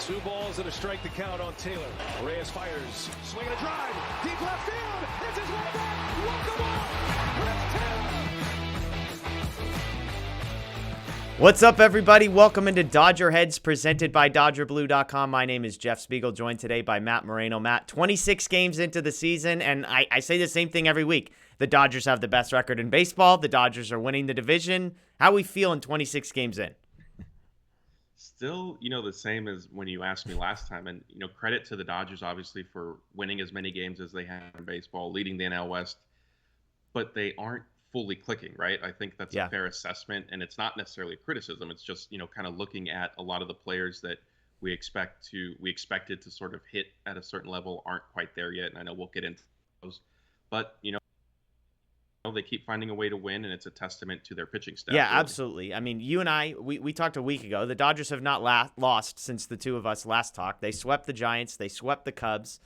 2 balls and a strike to count on Taylor. Urias fires, swinging a drive, deep left field. It's his way back. Walk the ball. Chris Taylor. What's up, everybody? Welcome into DodgerHeads, presented by DodgerBlue.com. My name is Jeff Spiegel, joined today by Matt Moreno. Matt, 26 games into the season, and I say the same thing every week. The Dodgers have the best record in baseball. The Dodgers are winning the division. How we feel in 26 games in? Still, the same as when you asked me last time. And, credit to the Dodgers, obviously, for winning as many games as they have in baseball, leading the NL West. But they aren't fully clicking, right? I think that's a fair assessment. And it's not necessarily a criticism. It's just, kind of looking at a lot of the players that we expected to sort of hit at a certain level aren't quite there yet. And I know we'll get into those. But, they keep finding a way to win, and it's a testament to their pitching staff. Yeah, really. Absolutely. I mean, you and I, we talked a week ago. The Dodgers have not lost since the two of us last talked. They swept the Giants. They swept the Cubs.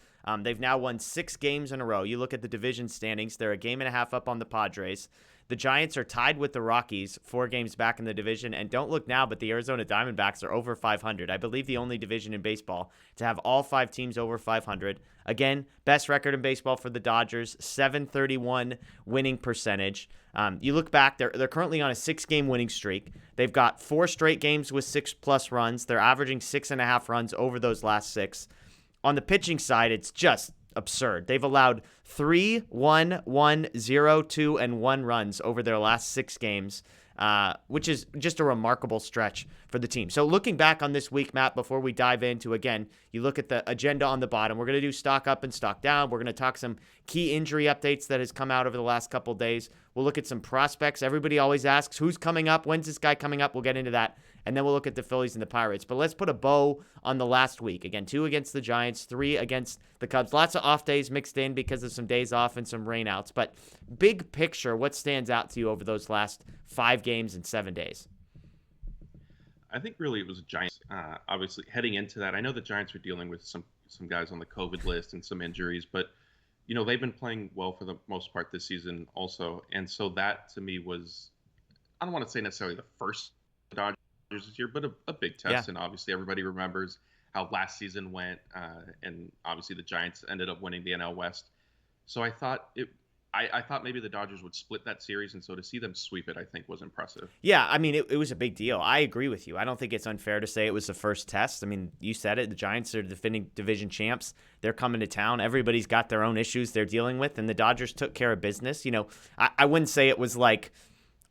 They've now won 6 games in a row. You look at the division standings. They're a game and a half up on the Padres. The Giants are tied with the Rockies, 4 games back in the division. And don't look now, but the Arizona Diamondbacks are over 500. I believe the only division in baseball to have all 5 teams over 500. Again, best record in baseball for the Dodgers, 731 winning percentage. You look back, they're currently on a 6-game winning streak. They've got 4 straight games with 6+ runs. They're averaging 6.5 runs over those last 6. On the pitching side, it's just absurd. They've allowed 3, 1, 1, 0, 2, and 1 runs over their last 6 games, which is just a remarkable stretch for the team. So looking back on this week, Matt, before we dive into, again, you look at the agenda on the bottom. We're going to do stock up and stock down. We're going to talk some key injury updates that has come out over the last couple of days. We'll look at some prospects. Everybody always asks, who's coming up? When's this guy coming up? We'll get into that. And then we'll look at the Phillies and the Pirates. But let's put a bow on the last week. Again, 2 against the Giants, 3 against the Cubs. Lots of off days mixed in because of some days off and some rainouts. But big picture, what stands out to you over those last 5 games and 7 days? I think really it was Giants. Obviously, heading into that, I know the Giants were dealing with some guys on the COVID list and some injuries, but they've been playing well for the most part this season also. And so that to me was, I don't want to say necessarily the first Dodgers this year, but a big test. Yeah. And obviously everybody remembers how last season went, and obviously the Giants ended up winning the NL West. So I thought maybe the Dodgers would split that series, and so to see them sweep it, I think, was impressive. Yeah, I mean, it was a big deal. I agree with you. I don't think it's unfair to say it was the first test. I mean, you said it. The Giants are defending division champs. They're coming to town. Everybody's got their own issues they're dealing with, and the Dodgers took care of business. I wouldn't say it was like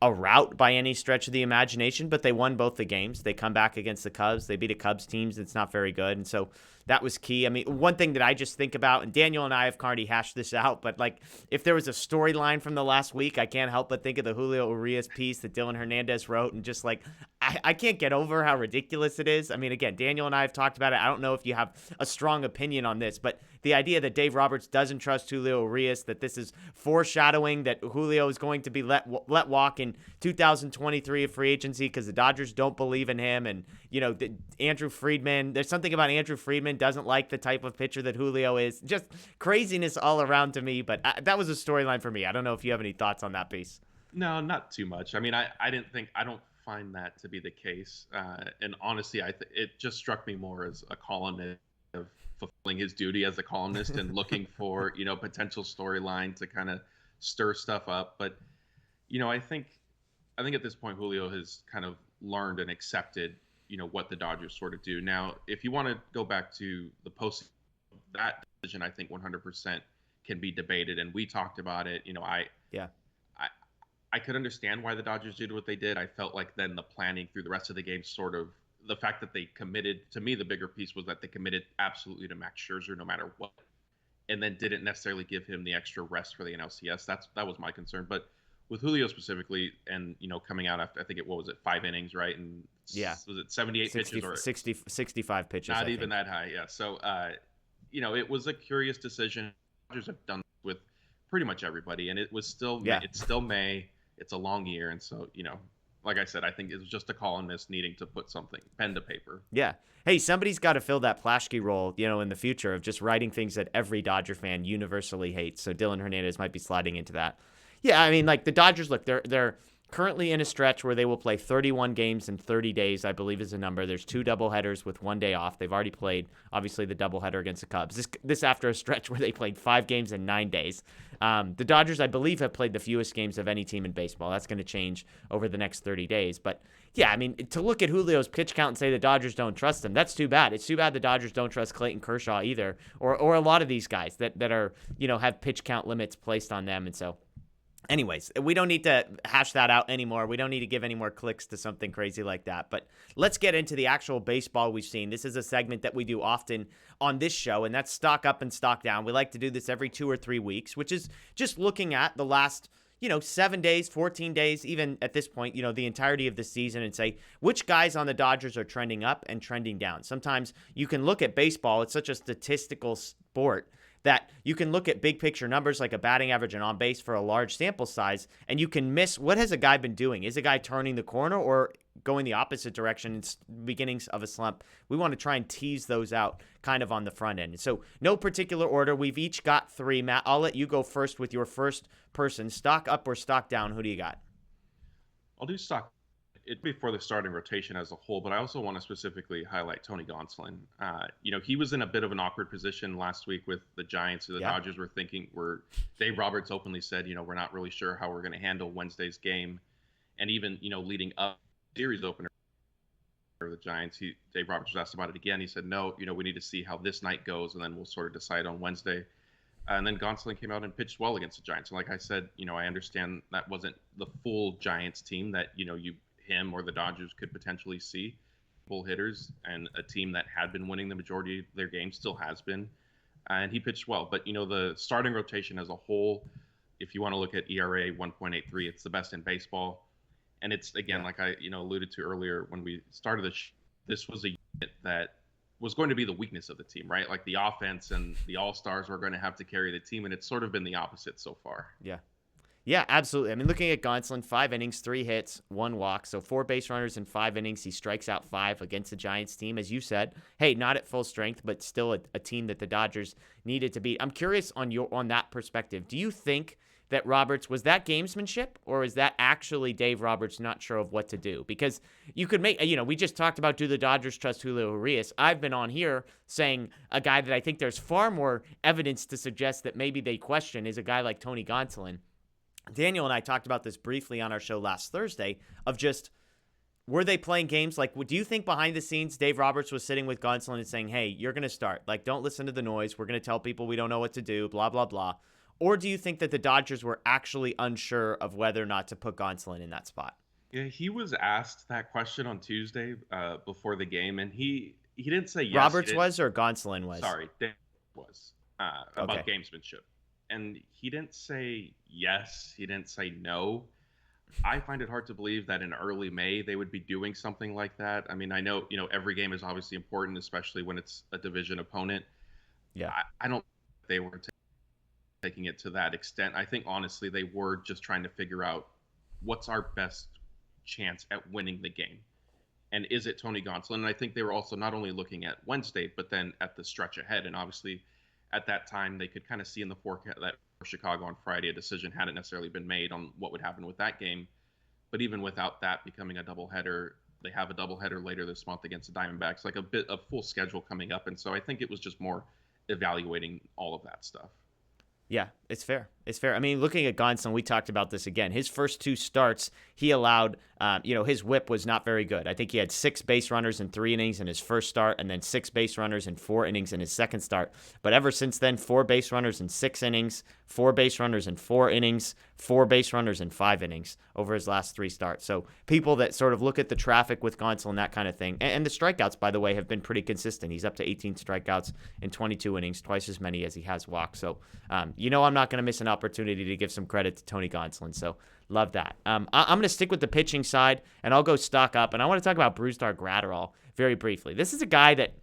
a rout by any stretch of the imagination, but they won both the games. They come back against the Cubs. They beat a Cubs team that's not very good, and so that was key. I mean, one thing that I just think about, and Daniel and I have already hashed this out, but like if there was a storyline from the last week, I can't help but think of the Julio Urias piece that Dylan Hernandez wrote, and just like I can't get over how ridiculous it is. I mean, again, Daniel and I have talked about it. I don't know if you have a strong opinion on this, but the idea that Dave Roberts doesn't trust Julio Urias, that this is foreshadowing that Julio is going to be let walk in 2023 of free agency because the Dodgers don't believe in him, and Andrew Friedman. There's something about Andrew Friedman doesn't like the type of pitcher that Julio is. Just craziness all around to me, but that was a storyline for me. I don't know if you have any thoughts on that piece. No, not too much. I mean, I don't find that to be the case. And honestly, it just struck me more as a columnist of fulfilling his duty as a columnist and looking for, potential storyline to kind of stir stuff up. But, I think at this point, Julio has kind of learned and accepted what the Dodgers sort of do. Now, if you want to go back to the post, that decision, I think 100% can be debated. And we talked about it. I could understand why the Dodgers did what they did. I felt like then the planning through the rest of the game, sort of the fact that they committed, to me, the bigger piece was that they committed absolutely to Max Scherzer no matter what, and then didn't necessarily give him the extra rest for the NLCS. That was my concern. But with Julio specifically, and coming out after, I think what was it, 5 innings, right? And was it 78 pitches or 65 pitches? Not even that high, yeah. So it was a curious decision. Dodgers have done with pretty much everybody, and it was still it's still May. It's a long year, and so like I said, I think it was just a columnist needing to put something pen to paper. Yeah. Hey, somebody's got to fill that Plaschke role, in the future of just writing things that every Dodger fan universally hates. So Dylan Hernandez might be sliding into that. Yeah, I mean, like the Dodgers, look, they're currently in a stretch where they will play 31 games in 30 days, I believe is the number. There's 2 doubleheaders with 1 day off. They've already played, obviously, the doubleheader against the Cubs. This after a stretch where they played 5 games in 9 days. The Dodgers, I believe, have played the fewest games of any team in baseball. That's going to change over the next 30 days. But, yeah, I mean, to look at Julio's pitch count and say the Dodgers don't trust him, that's too bad. It's too bad the Dodgers don't trust Clayton Kershaw either, or a lot of these guys that are, have pitch count limits placed on them. And so, anyways, we don't need to hash that out anymore. We don't need to give any more clicks to something crazy like that. But let's get into the actual baseball we've seen. This is a segment that we do often on this show, and that's stock up and stock down. We like to do this every 2 or 3 weeks, which is just looking at the last 7 days, 14 days, even at this point, the entirety of the season and say which guys on the Dodgers are trending up and trending down. Sometimes you can look at baseball. It's such a statistical sport that you can look at big picture numbers like a batting average and on base for a large sample size, and you can miss what has a guy been doing. Is a guy turning the corner or going the opposite direction in beginnings of a slump? We want to try and tease those out kind of on the front end. So no particular order. We've each got 3. Matt, I'll let you go first with your first person. Stock up or stock down? Who do you got? I'll do stock. It'd be for the starting rotation as a whole, but I also want to specifically highlight Tony Gonsolin. He was in a bit of an awkward position last week with the Giants. The Dodgers were thinking, Dave Roberts openly said, we're not really sure how we're going to handle Wednesday's game. And even, leading up series opener for the Giants, Dave Roberts was asked about it again. He said, no, we need to see how this night goes, and then we'll sort of decide on Wednesday. And then Gonsolin came out and pitched well against the Giants. And like I said, I understand that wasn't the full Giants team that, him or the Dodgers could potentially see. Full hitters and a team that had been winning the majority of their games, still has been. And he pitched well. But, the starting rotation as a whole, if you want to look at ERA 1.83, it's the best in baseball. And it's, again, like I alluded to earlier when we started this was a unit that was going to be the weakness of the team, right? Like the offense and the all-stars were going to have to carry the team, and it's sort of been the opposite so far. Yeah. Yeah, absolutely. I mean, looking at Gonsolin, 5 innings, 3 hits, 1 walk. So 4 base runners in 5 innings. He strikes out 5 against the Giants team. As you said, hey, not at full strength, but still a team that the Dodgers needed to beat. I'm curious on that perspective. Do you think that Roberts, was that gamesmanship, or is that actually Dave Roberts not sure of what to do? Because you could make, we just talked about, do the Dodgers trust Julio Urias? I've been on here saying a guy that I think there's far more evidence to suggest that maybe they question is a guy like Tony Gonsolin. Daniel and I talked about this briefly on our show last Thursday of just, were they playing games? Like, do you think behind the scenes Dave Roberts was sitting with Gonsolin and saying, hey, you're going to start. Like, don't listen to the noise. We're going to tell people we don't know what to do, blah, blah, blah. Or do you think that the Dodgers were actually unsure of whether or not to put Gonsolin in that spot? Yeah, he was asked that question on Tuesday before the game, and he didn't say yes. Roberts was or Gonsolin was? Sorry, Dave was about gamesmanship. And he didn't say yes. He didn't say no. I find it hard to believe that in early May they would be doing something like that. I mean, I know, every game is obviously important, especially when it's a division opponent. Yeah. I don't think they were taking it to that extent. I think, honestly, they were just trying to figure out what's our best chance at winning the game. And is it Tony Gonsolin? And I think they were also not only looking at Wednesday, but then at the stretch ahead. And obviously, at that time, they could kind of see in the forecast that for Chicago on Friday, a decision hadn't necessarily been made on what would happen with that game. But even without that becoming a doubleheader, they have a doubleheader later this month against the Diamondbacks, like a bit of full schedule coming up. And so I think it was just more evaluating all of that stuff. Yeah, it's fair. It's fair. I mean, looking at Gonsolin, we talked about this again. His first 2 starts, he allowed, his whip was not very good. I think he had 6 base runners in 3 innings in his first start, and then 6 base runners in 4 innings in his second start. But ever since then, 4 base runners in 6 innings, 4 base runners in 4 innings, 4 base runners in 5 innings over his last 3 starts. So people that sort of look at the traffic with Gonsolin, that kind of thing. And the strikeouts, by the way, have been pretty consistent. He's up to 18 strikeouts in 22 innings, twice as many as he has walked. So, I'm not going to miss an opportunity to give some credit to Tony Gonsolin. So love that. I'm going to stick with the pitching side, and I'll go stock up. And I want to talk about Brusdar Graterol very briefly. This is a guy that,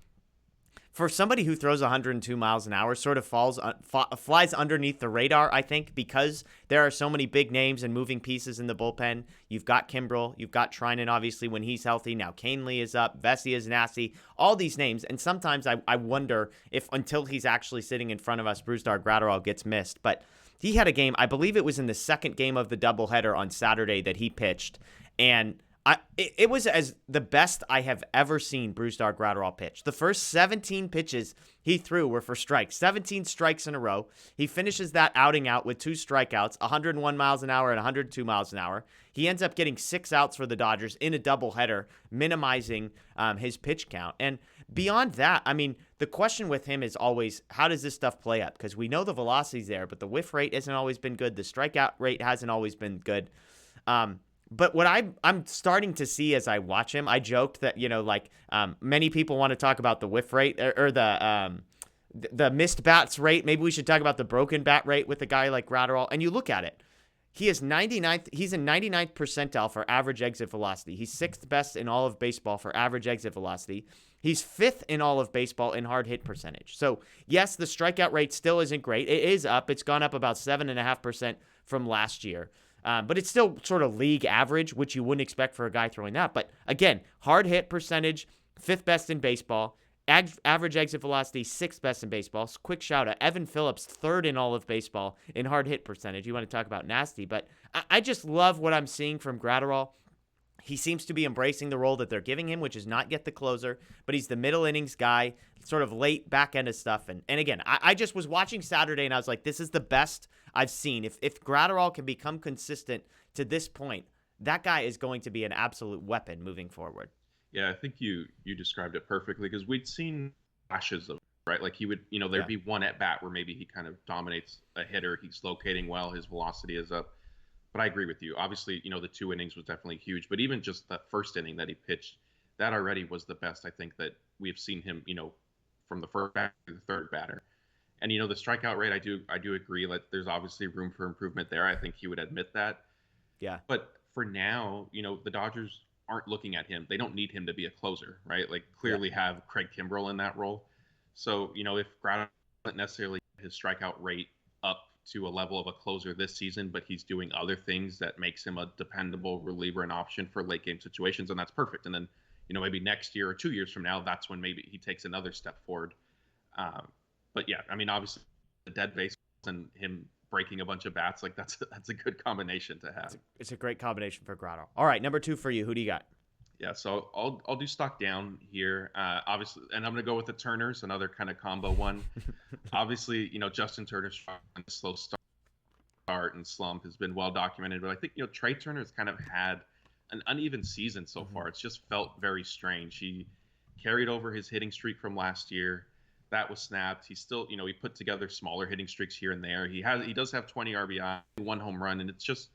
for somebody who throws 102 miles an hour, sort of flies underneath the radar, I think, because there are so many big names and moving pieces in the bullpen. You've got Kimbrel, you've got Treinen, obviously, when he's healthy. Now Kahnle is up, Vesey is nasty, all these names. And sometimes I wonder if, until he's actually sitting in front of us, Brusdar Graterol gets missed. But he had a game, I believe it was in the second game of the doubleheader on Saturday that he pitched, and it was as the best I have ever seen Brusdar Graterol pitch. The first 17 pitches he threw were for strikes, 17 strikes in a row. He finishes that outing out with 2 strikeouts, 101 miles an hour and 102 miles an hour. He ends up getting 6 outs for the Dodgers in a doubleheader, minimizing his pitch count. And beyond that, I mean, the question with him is always, how does this stuff play up? Because we know the velocity's there, but the whiff rate hasn't always been good. The strikeout rate hasn't always been good. But what I'm starting to see as I watch him, I joked that, many people want to talk about the whiff rate or the missed bats rate. Maybe we should talk about the broken bat rate with a guy like Graterol. And you look at it. He's in 99th percentile for average exit velocity. He's 6th best in all of baseball for average exit velocity. He's 5th in all of baseball in hard hit percentage. So, yes, the strikeout rate still isn't great. It is up. It's gone up about 7.5% from last year. But it's still sort of league average, which you wouldn't expect for a guy throwing that. But again, hard hit percentage, 5th best in baseball. Average exit velocity, 6th best in baseball. Quick shout out, Evan Phillips, 3rd in all of baseball in hard hit percentage. You want to talk about nasty. But I just love what I'm seeing from Graterol. He seems to be embracing the role that they're giving him, which is not yet the closer, but he's the middle innings guy, sort of late back end of stuff. And again, I just was watching Saturday and I was like, this is the best I've seen. If Graterol can become consistent to this point, that guy is going to be an absolute weapon moving forward. Yeah, I think you described it perfectly because we'd seen flashes of, right? Like he would, there'd be one at bat where maybe he kind of dominates a hitter. He's locating well. His velocity is up. But I agree with you. Obviously, the 2 innings was definitely huge. But even just that first inning that he pitched, that already was the best I think that we've seen him, from the first batter to the third batter. And, the strikeout rate, I do agree that there's obviously room for improvement there. I think he would admit that. Yeah. But for now, the Dodgers aren't looking at him. They don't need him to be a closer, right? Like clearly have Craig Kimbrell in that role. So, if Graterol doesn't necessarily get his strikeout rate up to a level of a closer this season, but he's doing other things that makes him a dependable reliever and option for late game situations, and that's perfect. And then, maybe next year or 2 years from now, that's when maybe he takes another step forward. But yeah, I mean, obviously the dead base and him breaking a bunch of bats, like that's a good combination to have. It's a great combination for Graterol. All right, number 2 for you. Who do you got? Yeah, so I'll do stock down here. Obviously, and I'm gonna go with the Turners, another kind of combo one. Obviously, Justin Turner's slow start and slump has been well documented, but I think Trea Turner has kind of had an uneven season so far. It's just felt very strange. He carried over his hitting streak from last year. That was snapped. He still, he put together smaller hitting streaks here and there. He does have 20 RBI, 1 home run, and it's just.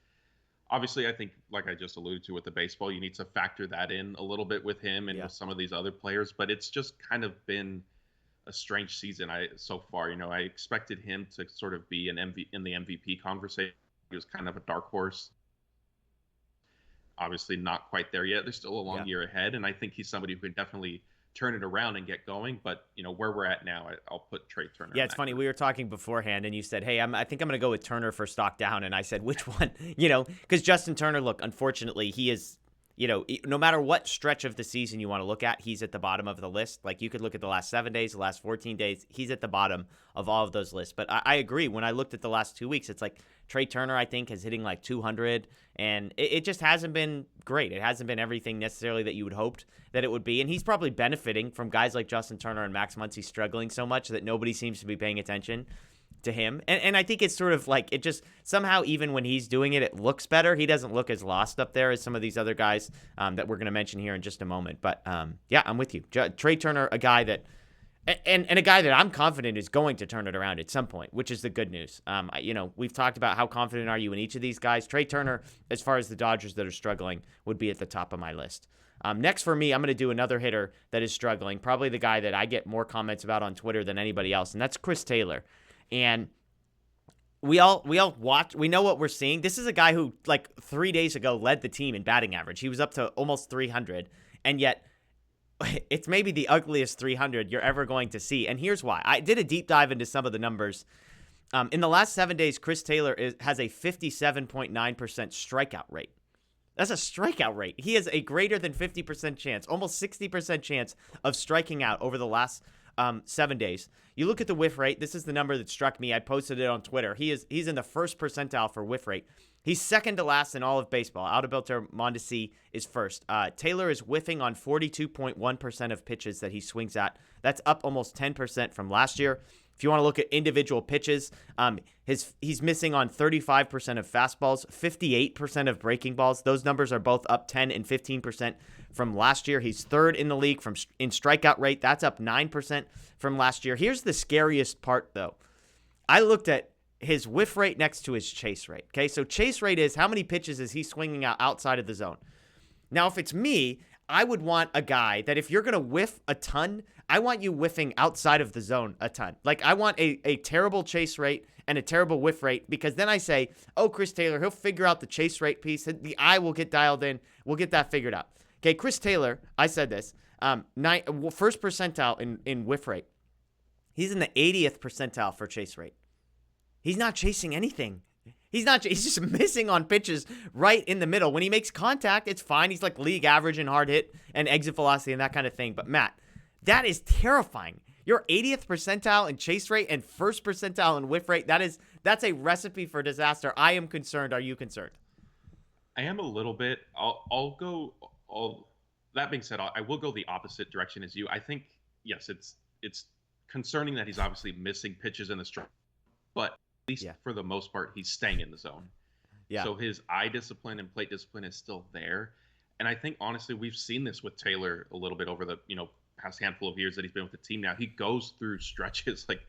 Obviously, I think, like I just alluded to with the baseball, you need to factor that in a little bit with him and with some of these other players. But it's just kind of been a strange season so far. I expected him to sort of be in the MVP conversation. He was kind of a dark horse. Obviously, not quite there yet. There's still a long year ahead, and I think he's somebody who can definitely turn it around and get going. But where we're at now, I'll put Trea Turner. Yeah, it's funny. We were talking beforehand, and you said, "Hey, I think I'm going to go with Turner for stock down," and I said, "Which one?" Because Justin Turner, look, unfortunately, he is. No matter what stretch of the season you want to look at, he's at the bottom of the list. Like you could look at the last 7 days, the last 14 days, he's at the bottom of all of those lists. But I agree. When I looked at the last 2 weeks, it's like Trea Turner, I think, is hitting like 200, and it just hasn't been great. It hasn't been everything necessarily that you would hoped that it would be. And he's probably benefiting from guys like Justin Turner and Max Muncy struggling so much that nobody seems to be paying attention to him. And I think it's sort of like it just somehow, even when he's doing it, it looks better. He doesn't look as lost up there as some of these other guys that we're going to mention here in just a moment. But yeah, I'm with you. Trea Turner, a guy that and a guy that I'm confident is going to turn it around at some point, which is the good news. We've talked about how confident are you in each of these guys. Trea Turner, as far as the Dodgers that are struggling, would be at the top of my list. Next for me, I'm going to do another hitter that is struggling, probably the guy that I get more comments about on Twitter than anybody else, and that's Chris Taylor. And we all watch. We know what we're seeing. This is a guy who, like 3 days ago, led the team in batting average. He was up to almost 300, and yet it's maybe the ugliest 300 you're ever going to see. And here's why. I did a deep dive into some of the numbers. In the last 7 days, Chris Taylor has a 57.9% strikeout rate. That's a strikeout rate. He has a greater than 50% chance, almost 60% chance of striking out over the last 7 days. You look at the whiff rate. This is the number that struck me. I posted it on Twitter. He's in the first percentile for whiff rate. He's second to last in all of baseball. Adalberto Mondesi is first. Taylor is whiffing on 42.1% of pitches that he swings at. That's up almost 10% from last year. If you want to look at individual pitches, he's missing on 35% of fastballs, 58% of breaking balls. Those numbers are both up 10 and 15% from last year. He's third in the league in strikeout rate. That's up 9% from last year. Here's the scariest part, though. I looked at his whiff rate next to his chase rate. Okay, so chase rate is how many pitches is he swinging out outside of the zone. Now, if it's me, I would want a guy that if you're going to whiff a ton, I want you whiffing outside of the zone a ton. Like, I want a terrible chase rate and a terrible whiff rate, because then I say, oh, Chris Taylor, he'll figure out the chase rate piece. The eye will get dialed in. We'll get that figured out. Okay, Chris Taylor, I said this, first percentile in whiff rate. He's in the 80th percentile for chase rate. He's not chasing anything. He's just missing on pitches right in the middle. When he makes contact, it's fine. He's like league average in hard hit and exit velocity and that kind of thing. But Matt, that is terrifying. Your 80th percentile in chase rate and first percentile in whiff rate, that's a recipe for disaster. I am concerned. Are you concerned? I am a little bit. That being said, I will go the opposite direction as you. I think, yes, it's concerning that he's obviously missing pitches in the strike, but at least for the most part, he's staying in the zone. Yeah. So his eye discipline and plate discipline is still there. And I think, honestly, we've seen this with Taylor a little bit over the, past handful of years that he's been with the team now. He goes through stretches, like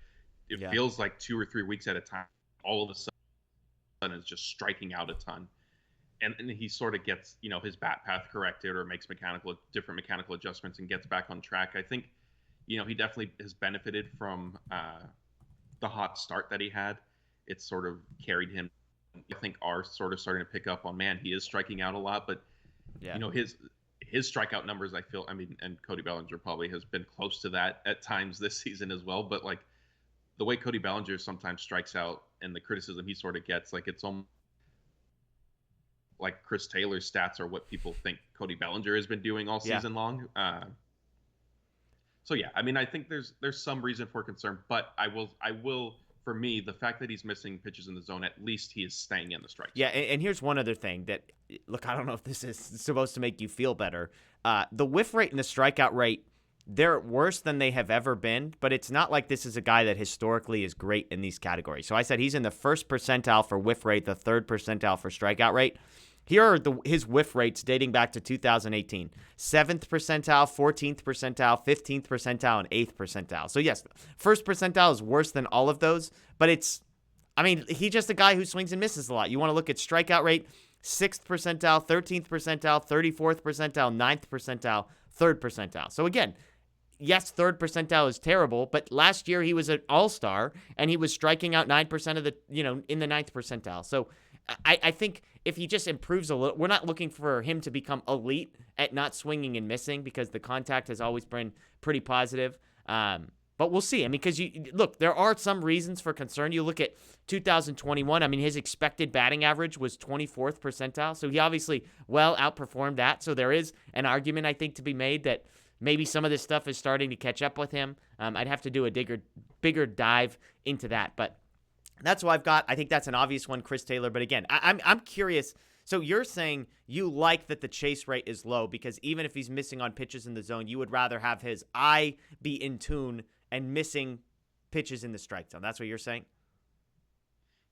it feels like 2 or 3 weeks at a time. All of a sudden is just striking out a ton. And he sort of gets, his bat path corrected or makes different mechanical adjustments and gets back on track. I think, he definitely has benefited from the hot start that he had. It's sort of carried him. I think are sort of starting to pick up on, man, he is striking out a lot, but his strikeout numbers, and Cody Bellinger probably has been close to that at times this season as well. But like the way Cody Bellinger sometimes strikes out and the criticism he sort of gets, like it's almost like Chris Taylor's stats are what people think Cody Bellinger has been doing all season long. So yeah, I think there's some reason for concern, but I will. For me, the fact that he's missing pitches in the zone, at least he is staying in the strike zone. Yeah, and here's one other thing that, look, I don't know if this is supposed to make you feel better. The whiff rate and the strikeout rate, they're worse than they have ever been, but it's not like this is a guy that historically is great in these categories. So I said he's in the first percentile for whiff rate, the third percentile for strikeout rate. Here are his whiff rates dating back to 2018. 7th percentile, 14th percentile, 15th percentile, and 8th percentile. So yes, first percentile is worse than all of those, but he's just a guy who swings and misses a lot. You want to look at strikeout rate, 6th percentile, 13th percentile, 34th percentile, 9th percentile, 3rd percentile. So again, yes, 3rd percentile is terrible, but last year he was an all-star, and he was striking out 9% of the, in the 9th percentile. So I think if he just improves a little, we're not looking for him to become elite at not swinging and missing, because the contact has always been pretty positive. But we'll see. Because look, there are some reasons for concern. You look at 2021. His expected batting average was 24th percentile, so he obviously well outperformed that. So there is an argument, I think, to be made that maybe some of this stuff is starting to catch up with him. I'd have to do a bigger dive into that, but that's what I've got. I think that's an obvious one, Chris Taylor. But again, I'm curious. So you're saying you like that the chase rate is low, because even if he's missing on pitches in the zone, you would rather have his eye be in tune and missing pitches in the strike zone. That's what you're saying?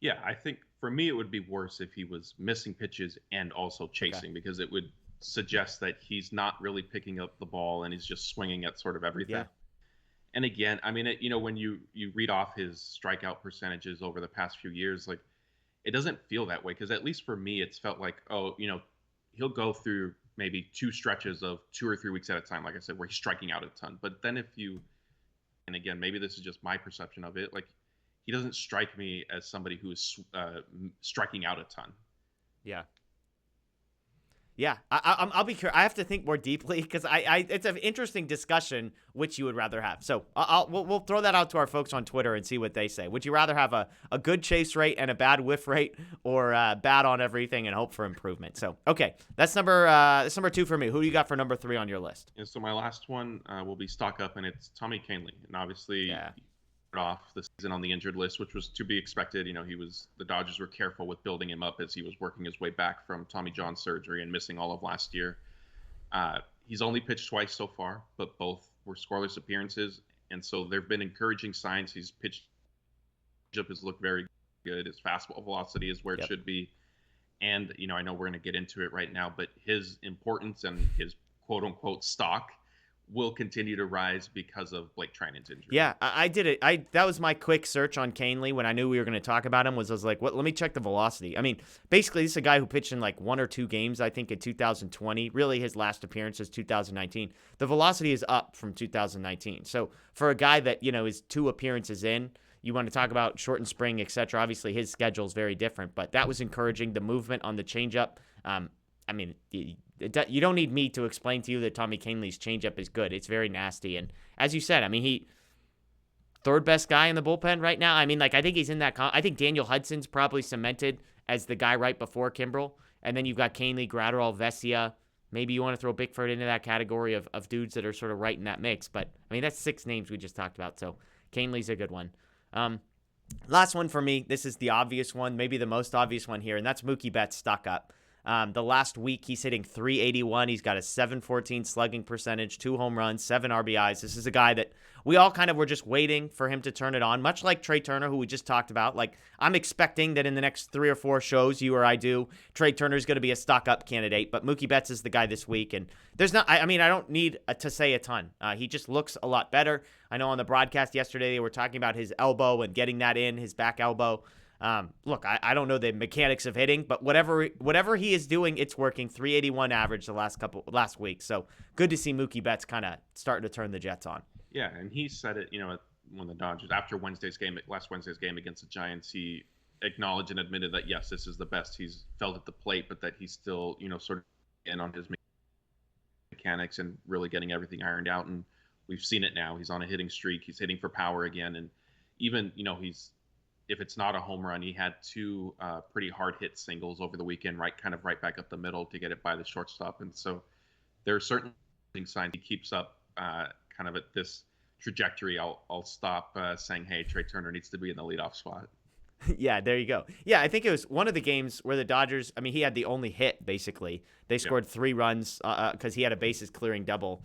Yeah, I think for me it would be worse if he was missing pitches and also chasing, because it would suggest that he's not really picking up the ball and he's just swinging at sort of everything. Yeah. And again, when you read off his strikeout percentages over the past few years, like it doesn't feel that way, because at least for me, it's felt like, he'll go through maybe 2 stretches of 2 or 3 weeks at a time, like I said, where he's striking out a ton. But then and again, maybe this is just my perception of it, like he doesn't strike me as somebody who is striking out a ton. Yeah. Yeah, I'll be curious. I have to think more deeply because it's an interesting discussion which you would rather have. So we'll throw that out to our folks on Twitter and see what they say. Would you rather have a good chase rate and a bad whiff rate, or bad on everything and hope for improvement? So okay, that's number 2 for me. Who do you got for number 3 on your list? And so my last one will be stock up, and it's Tommy Kahnle. And obviously, Yeah. off the season on the injured list, which was to be expected. The Dodgers were careful with building him up as he was working his way back from Tommy John surgery and missing all of last year. He's only pitched twice so far, but both were scoreless appearances, and so there've been encouraging signs. His pitch up has looked very good. His fastball velocity is where it should be, and I know we're going to get into it right now, but his importance and his quote unquote stock will continue to rise because of Blake Treinen's injury. Yeah, I did it. That was my quick search on Kahnle when I knew we were going to talk about him. I was like, let me check the velocity. I mean, basically, this is a guy who pitched in like 1 or 2 games, I think, in 2020. Really, his last appearance is 2019. The velocity is up from 2019. So for a guy that is 2 appearances in, you want to talk about shortened spring, etc. Obviously, his schedule is very different, but that was encouraging. The movement on the changeup. I mean, you don't need me to explain to you that Tommy Kahnle's changeup is good. It's very nasty. And as you said, I mean, he third best guy in the bullpen right now. I mean, I think he's in that. I think Daniel Hudson's probably cemented as the guy right before Kimbrel. And then you've got Kahnle, Graterol, Vesia. Maybe you want to throw Bickford into that category of dudes that are sort of right in that mix. But, I mean, that's 6 names we just talked about. So Kahnle's a good one. Last one for me. This is the obvious one, maybe the most obvious one here, and that's Mookie Betts stock up. The last week, he's hitting .381. He's got a .714 slugging percentage, 2 home runs, 7 RBIs. This is a guy that we all kind of were just waiting for him to turn it on, much like Trea Turner, who we just talked about. Like, I'm expecting that in the next 3 or 4 shows, you or I do, Trea Turner is going to be a stock-up candidate, but Mookie Betts is the guy this week, and there's not, I mean, I don't need to say a ton. He just looks a lot better. I know on the broadcast yesterday, they were talking about his elbow and getting that in, his back elbow. Look, I don't know the mechanics of hitting, but whatever he is doing, it's working. 381 average the last week. So good to see Mookie Betts kind of starting to turn the Jets on. Yeah, and he said it, when the Dodgers, after last Wednesday's game against the Giants, he acknowledged and admitted that, yes, this is the best he's felt at the plate, but that he's still, sort of in on his mechanics and really getting everything ironed out. And we've seen it now. He's on a hitting streak. He's hitting for power again. And even, if it's not a home run, he had 2 pretty hard hit singles over the weekend, right back up the middle to get it by the shortstop. And so there are certain signs he keeps up kind of at this trajectory. I'll stop saying, hey, Trea Turner needs to be in the leadoff spot. Yeah, there you go. Yeah, I think it was one of the games where the Dodgers, I mean, he had the only hit, basically. They scored 3 runs because he had a bases clearing double.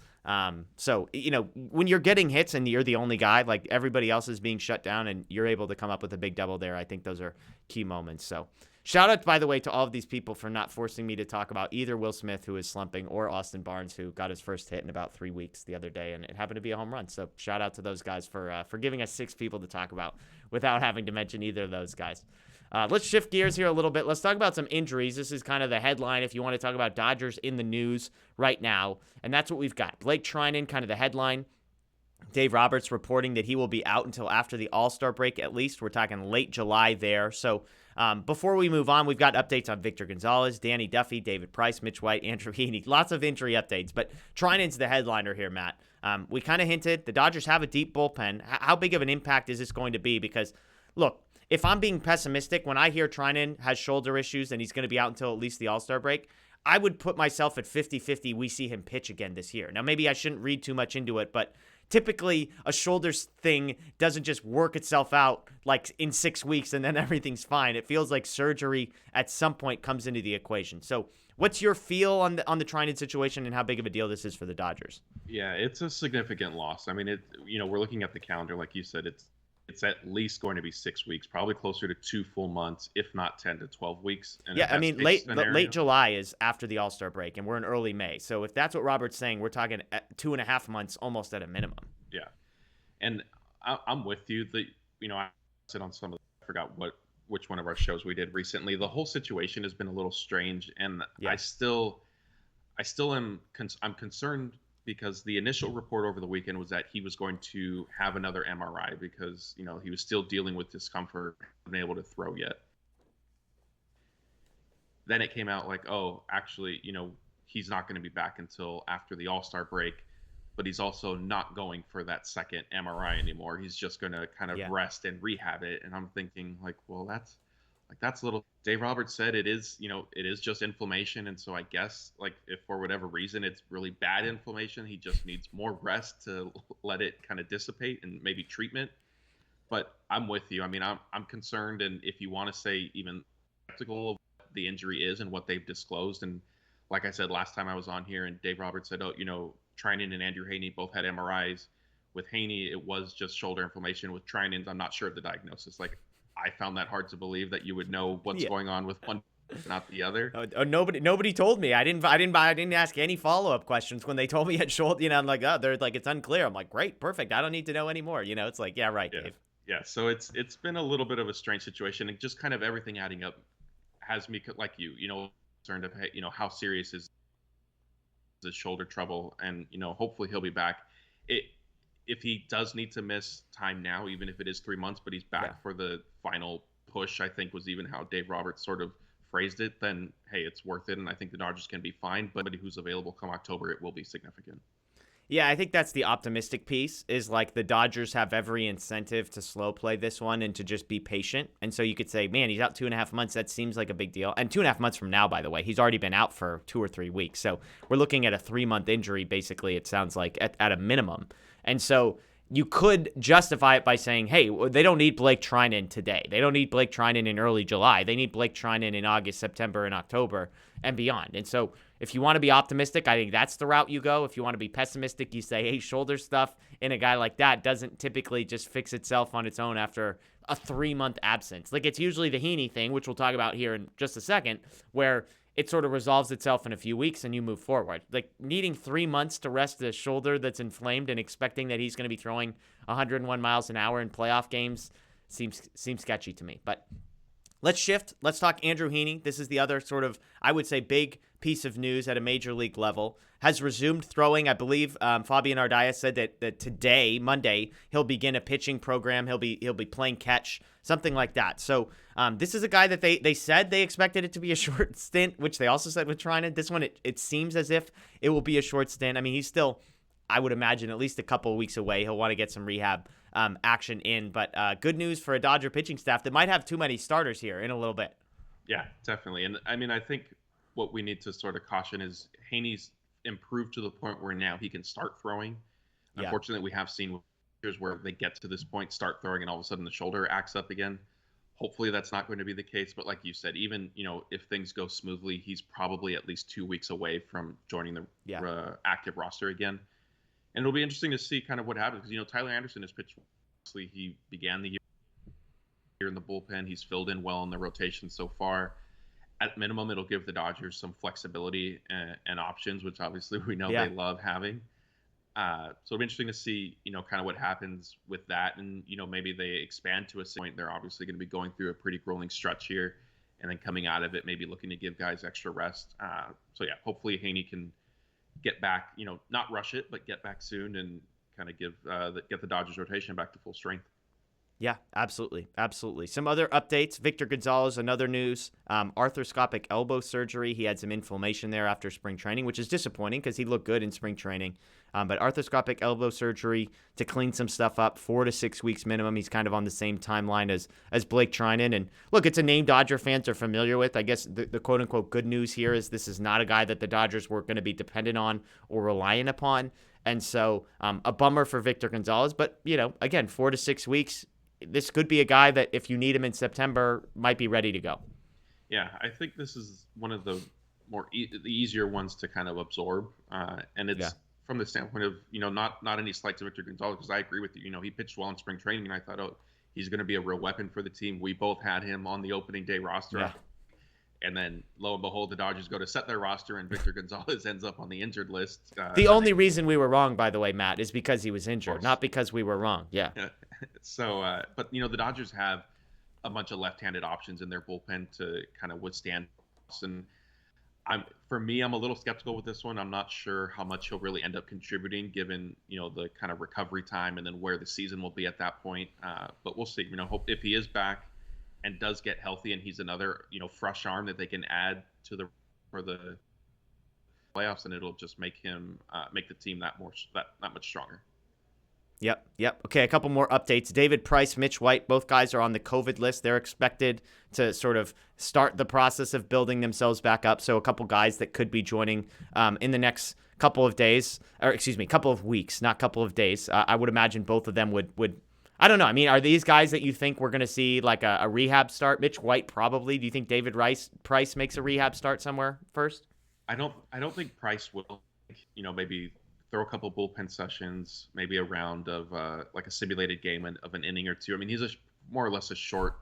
So, when you're getting hits and you're the only guy, like everybody else is being shut down and you're able to come up with a big double there, I think those are key moments. So shout out, by the way, to all of these people for not forcing me to talk about either Will Smith, who is slumping, or Austin Barnes, who got his first hit in about 3 weeks the other day, and it happened to be a home run. So shout out to those guys for giving us 6 people to talk about without having to mention either of those guys. Let's shift gears here a little bit. Let's talk about some injuries. This is kind of the headline if you want to talk about Dodgers in the news right now, and that's what we've got. Blake Treinen, kind of the headline. Dave Roberts reporting that he will be out until after the All-Star break, at least. We're talking late July there. So before we move on, we've got updates on Victor González, Danny Duffy, David Price, Mitch White, Andrew Heaney. Lots of injury updates, but Treinen's the headliner here, Matt. We kind of hinted the Dodgers have a deep bullpen. How big of an impact is this going to be? Because, look, if I'm being pessimistic, when I hear Treinen has shoulder issues and he's going to be out until at least the All-Star break, I would put myself at 50-50 we see him pitch again this year. Now, maybe I shouldn't read too much into it, but typically a shoulders thing doesn't just work itself out like in 6 weeks and then everything's fine. It feels like surgery at some point comes into the equation. So what's your feel on the Treinen situation and how big of a deal this is for the Dodgers? Yeah, it's a significant loss. I mean, we're looking at the calendar, like you said, it's at least going to be 6 weeks, probably closer to 2 full months, if not 10 to 12 weeks. And yeah, I mean, late July is after the All-Star break, and we're in early May. So if that's what Robert's saying, we're talking 2.5 months almost at a minimum. Yeah, and I'm with you. I said on some of I forgot which one of our shows we did recently. The whole situation has been a little strange, and yeah. I'm concerned because the initial report over the weekend was that he was going to have another MRI because, he was still dealing with discomfort, not able to throw yet. Then it came out like, oh, actually, he's not going to be back until after the All-Star break, but he's also not going for that second MRI anymore. He's just going to kind of rest and rehab it. And I'm thinking like, well, that's a little. Dave Roberts said it is just inflammation, and so I guess like if for whatever reason it's really bad inflammation, he just needs more rest to let it kind of dissipate and maybe treatment. But I'm with you. I mean, I'm concerned, and if you want to say even skeptical of what the injury is and what they've disclosed, and like I said last time I was on here, and Dave Roberts said, oh, Treinen and Andrew Heaney both had MRIs. With Heaney, it was just shoulder inflammation. With Treinen's, I'm not sure of the diagnosis. Like, I found that hard to believe that you would know what's going on with one, not the other. Nobody told me. I didn't ask any follow-up questions when they told me at shoulder. I'm like, oh, they're like, it's unclear. I'm like, great, perfect. I don't need to know anymore. It's like, yeah, right, Dave. Yeah. So it's been a little bit of a strange situation, and just kind of everything adding up has me like concerned of how serious is the shoulder trouble, and hopefully he'll be back. If he does need to miss time now, even if it is 3 months, but he's back for the final push, I think was even how Dave Roberts sort of phrased it, then hey, it's worth it, and I think the Dodgers can be fine. But who's available come October, it will be significant. Yeah, I think that's the optimistic piece, is like the Dodgers have every incentive to slow play this one and to just be patient. And so you could say, man, he's out 2.5 months. That seems like a big deal. And 2.5 months from now, by the way, he's already been out for 2 or 3 weeks. So we're looking at a 3-month injury, basically, it sounds like, at a minimum. And so you could justify it by saying, hey, they don't need Blake Treinen today. They don't need Blake Treinen in early July. They need Blake Treinen in August, September, and October and beyond. And so if you want to be optimistic, I think that's the route you go. If you want to be pessimistic, you say, hey, shoulder stuff in a guy like that doesn't typically just fix itself on its own after a 3-month absence. Like, it's usually the Heaney thing, which we'll talk about here in just a second, where it sort of resolves itself in a few weeks and you move forward. Like, needing 3 months to rest the shoulder that's inflamed and expecting that he's going to be throwing 101 miles an hour in playoff games seems sketchy to me. But let's shift. Let's talk Andrew Heaney. This is the other sort of, I would say, big piece of news at a major league level. Has resumed throwing. I believe Fabian Ardaya said that today, Monday, he'll begin a pitching program. He'll be playing catch, something like that. So this is a guy that they said they expected it to be a short stint, which they also said with Treinen. This one, it seems as if it will be a short stint. I mean, he's still, I would imagine, at least a couple of weeks away. He'll want to get some rehab action in. But good news for a Dodger pitching staff that might have too many starters here in a little bit. Yeah, definitely. And I mean, I think what we need to sort of caution is Heaney's improved to the point where now he can start throwing. Yeah. Unfortunately, we have seen years where they get to this point, start throwing, and all of a sudden the shoulder acts up again. Hopefully that's not going to be the case. But like you said, even if things go smoothly, he's probably at least 2 weeks away from joining the active roster again. And it'll be interesting to see kind of what happens, because Tyler Anderson has pitched. He began the year in the bullpen. He's filled in well in the rotation so far. At minimum, it'll give the Dodgers some flexibility and options, which obviously we know they love having. So it'll be interesting to see, kind of what happens with that. And, maybe they expand to a point. They're obviously going to be going through a pretty grueling stretch here, and then coming out of it, maybe looking to give guys extra rest. So yeah, hopefully Heaney can get back, not rush it, but get back soon and kind of get the Dodgers rotation back to full strength. Yeah, absolutely. Absolutely. Some other updates. Victor González, another news. Arthroscopic elbow surgery. He had some inflammation there after spring training, which is disappointing because he looked good in spring training. But arthroscopic elbow surgery to clean some stuff up, 4 to 6 weeks minimum. He's kind of on the same timeline as Blake Treinen. And look, it's a name Dodger fans are familiar with. I guess the quote-unquote good news here is this is not a guy that the Dodgers were going to be dependent on or reliant upon. And so a bummer for Victor González. But, again, 4 to 6 weeks, this could be a guy that if you need him in September might be ready to go. Yeah, I think this is one of the more the easier ones to kind of absorb. And it's from the standpoint of, not any slight to Victor González, because I agree with you. He pitched well in spring training, and I thought, oh, he's going to be a real weapon for the team. We both had him on the opening day roster. Yeah. And then, lo and behold, the Dodgers go to set their roster, and Victor González ends up on the injured list. The only reason we were wrong, by the way, Matt, is because he was injured, not because we were wrong. Yeah. So, but, the Dodgers have a bunch of left-handed options in their bullpen to kind of withstand. And for me, I'm a little skeptical with this one. I'm not sure how much he'll really end up contributing, given, the kind of recovery time and then where the season will be at that point. But we'll see. Hope if he is back and does get healthy and he's another, fresh arm that they can add to the for the playoffs, and it'll just make him make the team that much stronger. Yep. Okay, a couple more updates. David Price, Mitch White, both guys are on the COVID list. They're expected to sort of start the process of building themselves back up. So a couple guys that could be joining in the next couple of days, couple of weeks, not couple of days. I would imagine both of them would. I don't know. I mean, are these guys that you think we're going to see like a rehab start? Mitch White probably. Do you think David Price makes a rehab start somewhere first? I don't think Price will. Maybe throw a couple bullpen sessions, maybe a round of like a simulated game of an inning or two. I mean, he's more or less a short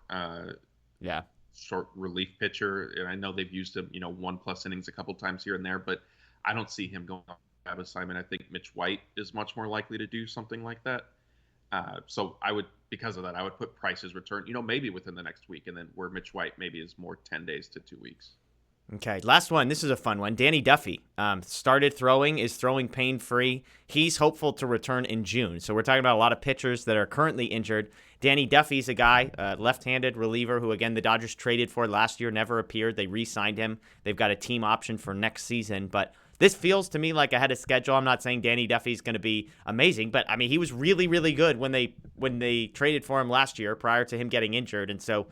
relief pitcher, and I know they've used him, 1+ innings a couple times here and there, but I don't see him going on rehab assignment. I think Mitch White is much more likely to do something like that. So because of that, I would put Price's return, maybe within the next week, and then where Mitch White maybe is more 10 days to 2 weeks. Okay, last one. This is a fun one. Danny Duffy started throwing, is throwing pain-free. He's hopeful to return in June. So we're talking about a lot of pitchers that are currently injured. Danny Duffy's a guy, left-handed reliever who, again, the Dodgers traded for last year, never appeared. They re-signed him. They've got a team option for next season. But this feels to me like ahead of schedule. I'm not saying Danny Duffy's going to be amazing, but, I mean, he was really, really good when they traded for him last year prior to him getting injured. And so